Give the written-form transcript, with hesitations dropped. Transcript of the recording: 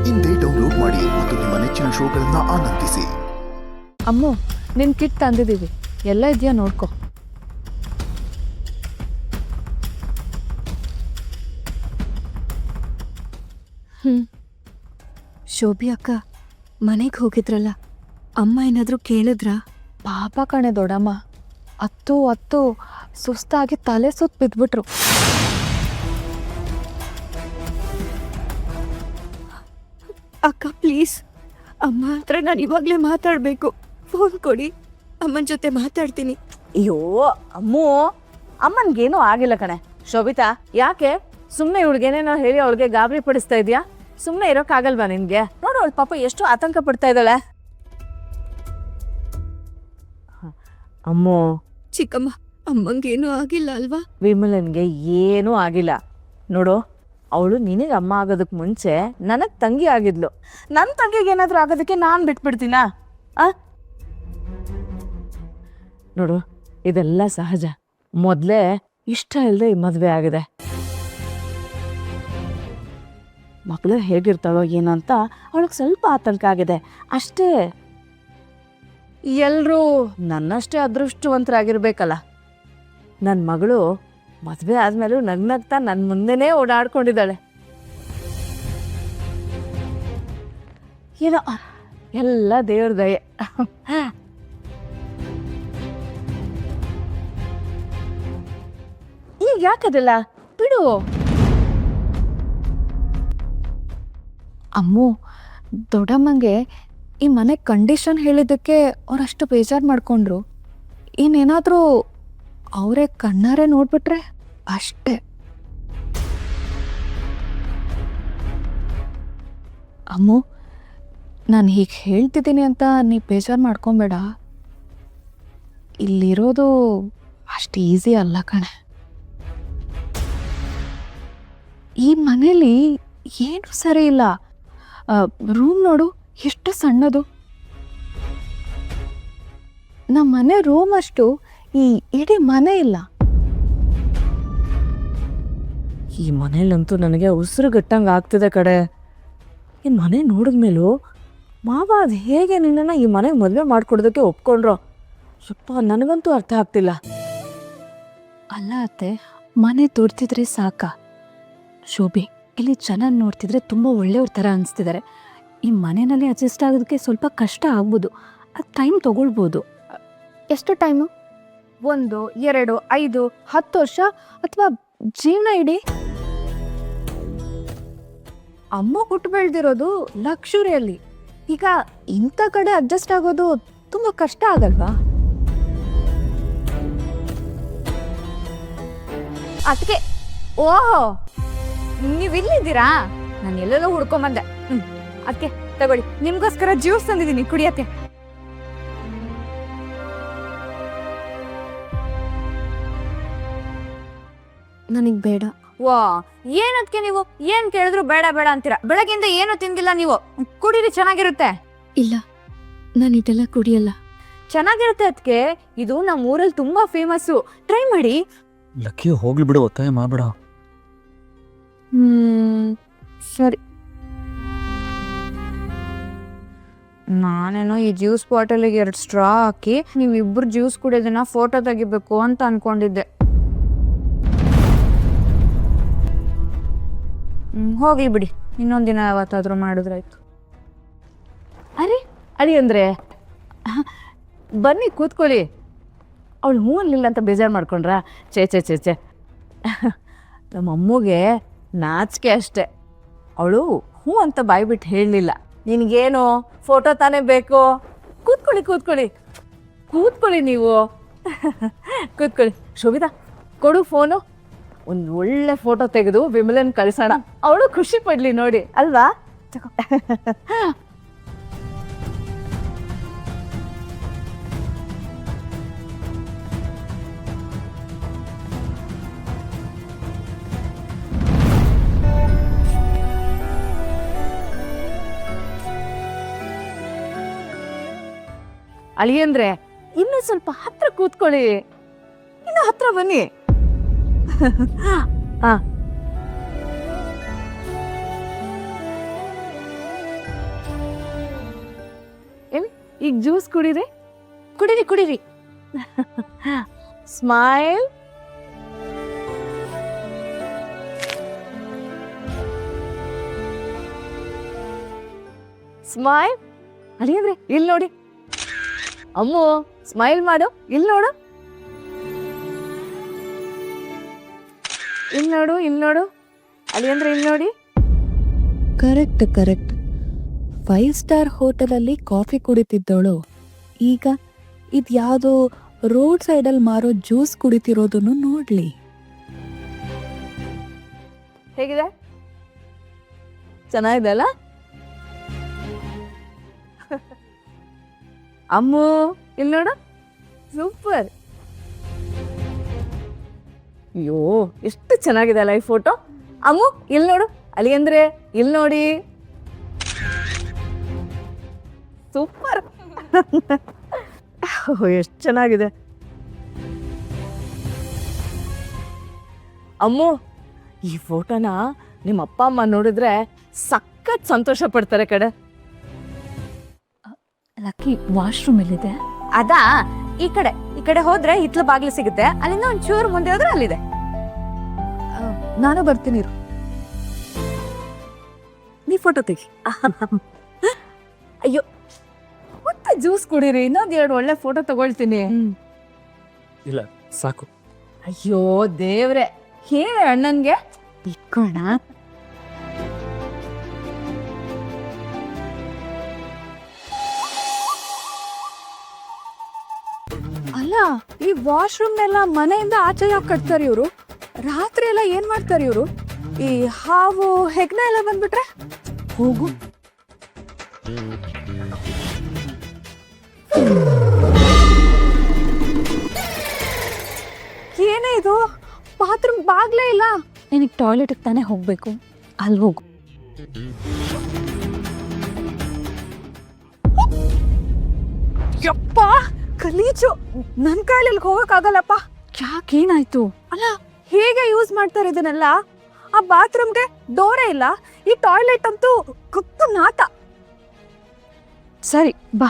ಇಂದೇ ಡೌನ್ಲೋಡ್ ಮಾಡಿ ಮತ್ತು ನಿಮ್ಮ ನೆಚ್ಚಿನ ಶೋಗಳನ್ನ ಆನಂದಿಸಿ. ಅಮ್ಮು, ನಿನ್ ಕಿಟ್ ತಂದಿದ್ದೀವಿ, ಎಲ್ಲ ಇದೆಯಾ ನೋಡ್ಕೊ. ಶೋಭಿ ಅಕ್ಕ ಮನೆಗೆ ಹೋಗಿದ್ರಲ್ಲ, ಅಮ್ಮ ಏನಾದರೂ ಕೇಳಿದ್ರಾ? ಪಾಪ ಕಣೆ ದೊಡ್ಡಮ್ಮ, ಅತ್ತು ಸುಸ್ತಾಗಿ ತಲೆ ಸುತ್ತ ಬಿದ್ಬಿಟ್ರು. ಅಕ್ಕ ಪ್ಲೀಸ್, ಅಮ್ಮ ಹತ್ರ ನಾನು ಇವಾಗಲೇ ಮಾತಾಡಬೇಕು. ಫೋನ್ ಕೊಡಿ, ಅಮ್ಮನ ಜೊತೆ ಮಾತಾಡ್ತೀನಿ. ಅಯ್ಯೋ ಅಮ್ಮು, ಅಮ್ಮನ್ಗೇನೂ ಆಗಿಲ್ಲ ಕಣೆ. ಶೋಭಿತಾ, ಯಾಕೆ ಸುಮ್ಮನೆ ಇವಳಿಗೇನೇನೋ ಹೇಳಿ ಅವಳಿಗೆ ಗಾಬರಿ ಪಡಿಸ್ತಾ ಇದೆಯಾ? ಸುಮ್ಮನೆ ಇರೋಕ್ಕಾಗಲ್ವಾ ನಿನ್ಗೆ? ನೋಡು, ಅವಳ ಪಾಪ ಎಷ್ಟು ಆತಂಕ ಪಡ್ತಾ ಇದ್ದಾಳೆ. ಅಮ್ಮು, ಚಿಕ್ಕಮ್ಮ, ಅಮ್ಮಂಗೇನೂ ಆಗಿಲ್ಲ ಅಲ್ವಾ? ವಿಮಲನ್ಗೆ ಏನೂ ಆಗಿಲ್ಲ. ನೋಡು, ಅವಳು ನಿನಗೆ ಅಮ್ಮ ಆಗೋದಕ್ಕೆ ಮುಂಚೆ ನನಗೆ ತಂಗಿ ಆಗಿದ್ಲು. ನನ್ನ ತಂಗಿಗೆ ಏನಾದರೂ ಆಗೋದಕ್ಕೆ ನಾನು ಬಿಟ್ಬಿಡ್ತೀನಾ? ನೋಡು, ಇದೆಲ್ಲ ಸಹಜ. ಮೊದಲೇ ಇಷ್ಟ ಇಲ್ಲದೆ ಈ ಮದುವೆ ಆಗಿದೆ. ಮಗಳು ಹೇಗಿರ್ತಾಳೋ ಏನೋ ಅಂತ ಅವಳಿಗೆ ಸ್ವಲ್ಪ ಆತಂಕ ಆಗಿದೆ ಅಷ್ಟೇ. ಎಲ್ಲರೂ ನನ್ನಷ್ಟೇ ಅದೃಷ್ಟವಂತರಾಗಿರ್ಬೇಕಲ್ಲ. ನನ್ನ ಮಗಳು ಮದುವೆ ಆದ್ಮೇಲೂ ನಗ್ನಗ್ತಾ ನನ್ನ ಮುಂದೆನೇ ಓಡಾಡ್ಕೊಂಡಿದ್ದಾಳೆ. ಏನೋ ಎಲ್ಲ ದೇವ್ರ ದಯೆ. ಈಗ ಯಾಕದಿಲ್ಲ, ಬಿಡು. ಅಮ್ಮು, ದೊಡ್ಡಮ್ಮಂಗೆ ಈ ಮನೆ ಕಂಡೀಷನ್ ಹೇಳಿದ್ದಕ್ಕೆ ಅವರಷ್ಟು ಬೇಜಾರು ಮಾಡ್ಕೊಂಡ್ರು. ಇನ್ನೇನಾದರೂ ಅವರೇ ಕಣ್ಣಾರೆ ನೋಡ್ಬಿಟ್ರೆ ಅಷ್ಟೇ. ಅಮ್ಮು, ನಾನು ಹೀಗೆ ಹೇಳ್ತಿದ್ದೀನಿ ಅಂತ ನೀ ಬೇಜಾರು ಮಾಡ್ಕೊಬೇಡ. ಇಲ್ಲಿರೋದು ಅಷ್ಟು ಈಸಿ ಅಲ್ಲ ಕಣೆ. ಈ ಮನೇಲಿ ಏನು ಸರಿ ಇಲ್ಲ. ರೂಮ್ ನೋಡು, ಎಷ್ಟು ಸಣ್ಣದು. ನಮ್ಮ ಮನೆ ರೂಮ್ ಅಷ್ಟು ಈ ಇಡೀ ಮನೆ ಇಲ್ಲ. ಈ ಮನೇಲಂತೂ ನನಗೆ ಉಸಿರು ಗಟ್ಟಂಗೆ ಆಗ್ತಿದೆ ಕಡೆ. ಈ ಮನೆ ನೋಡಿದ್ಮೇಲೂ ಮಾವ ಅದು ಹೇಗೆ ನಿನ್ನನ್ನು ಈ ಮನೆಗೆ ಮದುವೆ ಮಾಡಿಕೊಡೋದಕ್ಕೆ ಒಪ್ಕೊಂಡ್ರೋ ಸ್ವಲ್ಪ ನನಗಂತೂ ಅರ್ಥ ಆಗ್ತಿಲ್ಲ. ಅಲ್ಲ ಅತ್ತೆ, ಮನೆ ತೋರ್ತಿದ್ರೆ ಸಾಕ. ಶೋಭಿ, ಇಲ್ಲಿ ಜನ ನೋಡ್ತಿದ್ರೆ ತುಂಬ ಒಳ್ಳೆಯವ್ರ ಥರ ಅನಿಸ್ತಿದ್ದಾರೆ. ಈ ಮನೆಯಲ್ಲಿ ಅಡ್ಜಸ್ಟ್ ಆಗೋದಕ್ಕೆ ಸ್ವಲ್ಪ ಕಷ್ಟ ಆಗ್ಬೋದು, ಅದು ಟೈಮ್ ತೊಗೊಳ್ಬೋದು. ಎಷ್ಟು ಟೈಮು? 1, 2, 5, 10 ವರ್ಷ ಅಥವಾ ಜೀವನ ಇಡೀ? ಅಮ್ಮ ಹುಟ್ಟು ಬೆಳೆದಿರೋದು ಲಕ್ಷುರಿಯಲ್ಲಿ. ಈಗ ಇಂಥ ಕಡೆ ಅಡ್ಜಸ್ಟ್ ಆಗೋದು ತುಂಬ ಕಷ್ಟ ಆಗಲ್ವಾ? ಅದಕ್ಕೆ ಓಹೋ, ನೀವಿಲ್ಲಿದ್ದೀರಾ? ನಾನು ಎಲ್ಲೆಲ್ಲೋ ಹುಡ್ಕೊಂಬಂದೆ. ಅದಕ್ಕೆ ತಗೊಳ್ಳಿ, ನಿಮ್ಗೋಸ್ಕರ ಜ್ಯೂಸ್ ತಂದಿದ್ದೀನಿ, ಕುಡಿಯತ್ತೆ. ನನಗೆ ಬೇಡ. ವಾ, ಏನದಕ್ಕೆ ನೀವು ಏನ್ ಕೇಳಿದ್ರು ಬೇಡ ಬೇಡ ಅಂತೀರಾ? ಬೆಳಗ್ಗೆಯಿಂದ ಏನು ತಿಂದಿಲ್ಲ ನೀವು. ಕುಡೀರಿ, ಚೆನ್ನಾಗಿರುತ್ತೆ. ಇಲ್ಲ, ನಾನು ಇದೆಲ್ಲ ಕುಡಿಯಲ್ಲ. ಚೆನ್ನಾಗಿರುತ್ತೆ ಅದಕ್ಕೆ. ಇದು ನಮ್ಮ ಊರಲ್ಲಿ ತುಂಬಾ ಫೇಮಸ್ಸು, ಟ್ರೈ ಮಾಡಿ. ಲಕ್ಕಿ, ಹೋಗ್ಲಿ ಬಿಡು, ಒತ್ತಾಯ ಮಾಡಬೇಡ. ಸರಿ. ನಾನೇನೋ ಈ ಜ್ಯೂಸ್ ಬಾಟಲಿಗೆ 2 ಸ್ಟ್ರಾ ಹಾಕಿ ನೀವಿಬ್ರು ಜ್ಯೂಸ್ ಕುಡಿಯೋದನ್ನ ಫೋಟೋ ತೆಗಿಬೇಕು ಅಂತ ಅನ್ಕೊಂಡಿದ್ದೆ. ಹೋಗ್ಲಿ ಬಿಡಿ, ಇನ್ನೊಂದಿನ ಯಾವತ್ತಾದ್ರೂ ಮಾಡಿದ್ರಾಯ್ತು. ಅರೆ ಅಳಿ ಅಂದ್ರೆ ಬನ್ನಿ ಕೂತ್ಕೊಳ್ಳಿ. ಅವಳು ಹೂ ಅನ್ಲಿಲ್ಲ ಅಂತ ಬೇಜಾರು ಮಾಡ್ಕೊಂಡ್ರಾ? ಚೇ ನಮ್ಮ ಅಮ್ಮಗೆ ನಾಚಿಕೆ ಅಷ್ಟೆ. ಅವಳು ಹೂ ಅಂತ ಬಾಯ್ಬಿಟ್ಟು ಹೇಳಲಿಲ್ಲ. ನಿನಗೇನು ಫೋಟೋ ತಾನೇ ಬೇಕು? ಕೂತ್ಕೊಳ್ಳಿ ನೀವು. ಕೂತ್ಕೊಳ್ಳಿ. ಶೋಭಿತಾ, ಕೊಡು ಫೋನು. ಒಂದು ಒಳ್ಳೆ ಫೋಟೋ ತೆಗೆದು ವಿಮಲನ್ ಕಳಿಸೋಣ, ಅವಳು ಖುಷಿ ಪಡ್ಲಿ ನೋಡಿ, ಅಲ್ವಾ? ಅಳಿಯಂದ್ರೆ ಇನ್ನು ಸ್ವಲ್ಪ ಹತ್ರ ಕೂತ್ಕೊಳ್ಳಿ. ಇನ್ನು ಹತ್ರ ಬನ್ನಿ. ಈಗ ಜ್ಯೂಸ್ ಕುಡೀರಿ. ಕುಡೀರಿ ಸ್ಮೈಲ್. ಸ್ಮೈಲ್. ಅಳಿಯಂದ್ರೆ ಇಲ್ಲಿ ನೋಡಿ. ಅಮ್ಮು ಸ್ಮೈಲ್ ಮಾಡು. ಇಲ್ಲಿ ನೋಡು. ಇಲ್ಲಿ ನೋಡು. ಅಳಿಯಂದ್ರೆ ಇಲ್ಲಿ ನೋಡಿ. ಕರೆಕ್ಟ್ 5 ಸ್ಟಾರ್ ಹೋಟೆಲಲ್ಲಿ ಕಾಫಿ ಕುಡಿತಿದ್ದವಳು ಈಗ ಇದ್ಯಾವುದೋ ರೋಡ್ ಸೈಡಲ್ಲಿ ಮಾರೋ ಜ್ಯೂಸ್ ಕುಡಿತಿರೋದನ್ನು ನೋಡ್ಲಿ. ಹೇಗಿದೆ? ಚೆನ್ನಾಗಿದೆ ಅಲ್ಲ? ಅಮ್ಮು ಇಲ್ಲಿ ನೋಡು. ಸೂಪರ್. ಅಯ್ಯೋ ಎಷ್ಟು ಚೆನ್ನಾಗಿದೆ ಅಲ್ಲ ಈ ಫೋಟೋ. ಅಮ್ಮು ಇಲ್ಲಿ ನೋಡು. ಅಲ್ಲಿ ಅಂದ್ರೆ ಇಲ್ಲಿ ನೋಡಿ. ಸೂಪರ್. ಎಷ್ಟು ಚೆನ್ನಾಗಿದೆ. ಅಮ್ಮು ಈ ಫೋಟೋನ ನಿಮ್ಮ ಅಪ್ಪ ಅಮ್ಮ ನೋಡಿದ್ರೆ ಸಖತ್ ಸಂತೋಷ ಪಡ್ತಾರೆ ಕಡೆ. ಲಕ್ಕಿ ವಾಶ್ರೂಮ್ ಎಲ್ಲಿದೆ? ಅದಾ ಈ ಕಡೆ ಹೋದ್ರೆ ಹಿತ್ಲ ಬಾಗ್ಲು ಸಿಗುತ್ತೆ. ಅಲ್ಲಿಂದ ಒಂಚೂರು ಮುಂದೆ ಹೋದ್ರೆ ಅಲ್ಲಿದೆ. ನಾನು ಬರ್ತೀನಿ ಇರು. ನೀ ಫೋಟೋ ತೆಗಿ. ಅಯ್ಯೋ ಮತ್ತೆ ಜ್ಯೂಸ್ ಕುಡೀರಿ. ಇನ್ನೊಂದು 2 ಒಳ್ಳೆ ಫೋಟೋ ತಗೊಳ್ತೀನಿ. ಇಲ್ಲ ಸಾಕು. ಅಯ್ಯೋ ದೇವ್ರೆ, ಹೇಳಿ ಅಣ್ಣನ್ಗೆ. ಇಟ್ಕೋಣ. ಅಲ್ಲ, ಈ ವಾಶ್ರೂಮ್ನೆಲ್ಲ ಮನೆಯಿಂದ ಆಚೆ ಯಾಕೆ ಕಟ್ತಾರೆ ಇವರು? ರಾತ್ರಿ ಎಲ್ಲ ಏನ್ ಮಾಡ್ತಾರೆ ಇವರು? ಈ ಹಾವು ಹೆಗ್ನ ಎಲ್ಲ ಬಂದ್ಬಿಟ್ರೆ? ಹೋಗು. ಏನೇ ಇದು? ಬಾತ್ರೂಮ್ ಬಾಗ್ಲೇ ಇಲ್ಲ. ನಿನಗೆ ಟಾಯ್ಲೆಟ್ಗೆ ತಾನೇ ಹೋಗ್ಬೇಕು, ಅಲ್ಲಿ ಹೋಗು. ಯಪ್ಪ ಗಲೀಜು. ನನ್ ಕೈಯಲ್ಲಿ ಹೋಗಕ್ಕಾಗಲ್ಲಪ್ಪ. ಯಾಕೇನಾಯ್ತು? ಅಲ್ಲ, ಹೇಗೆ ಯೂಸ್ ಮಾಡ್ತಾರೆ ಇದನ್ನೆಲ್ಲ? ಆ ಬಾತ್ರೂಮ್ಗೆ ಡೋರೇ ಇಲ್ಲ. ಈ ಟಾಯ್ಲೆಟ್ ಅಂತೂ ಕುತ್ತು ನಾಟ. ಸರಿ ಬಾ,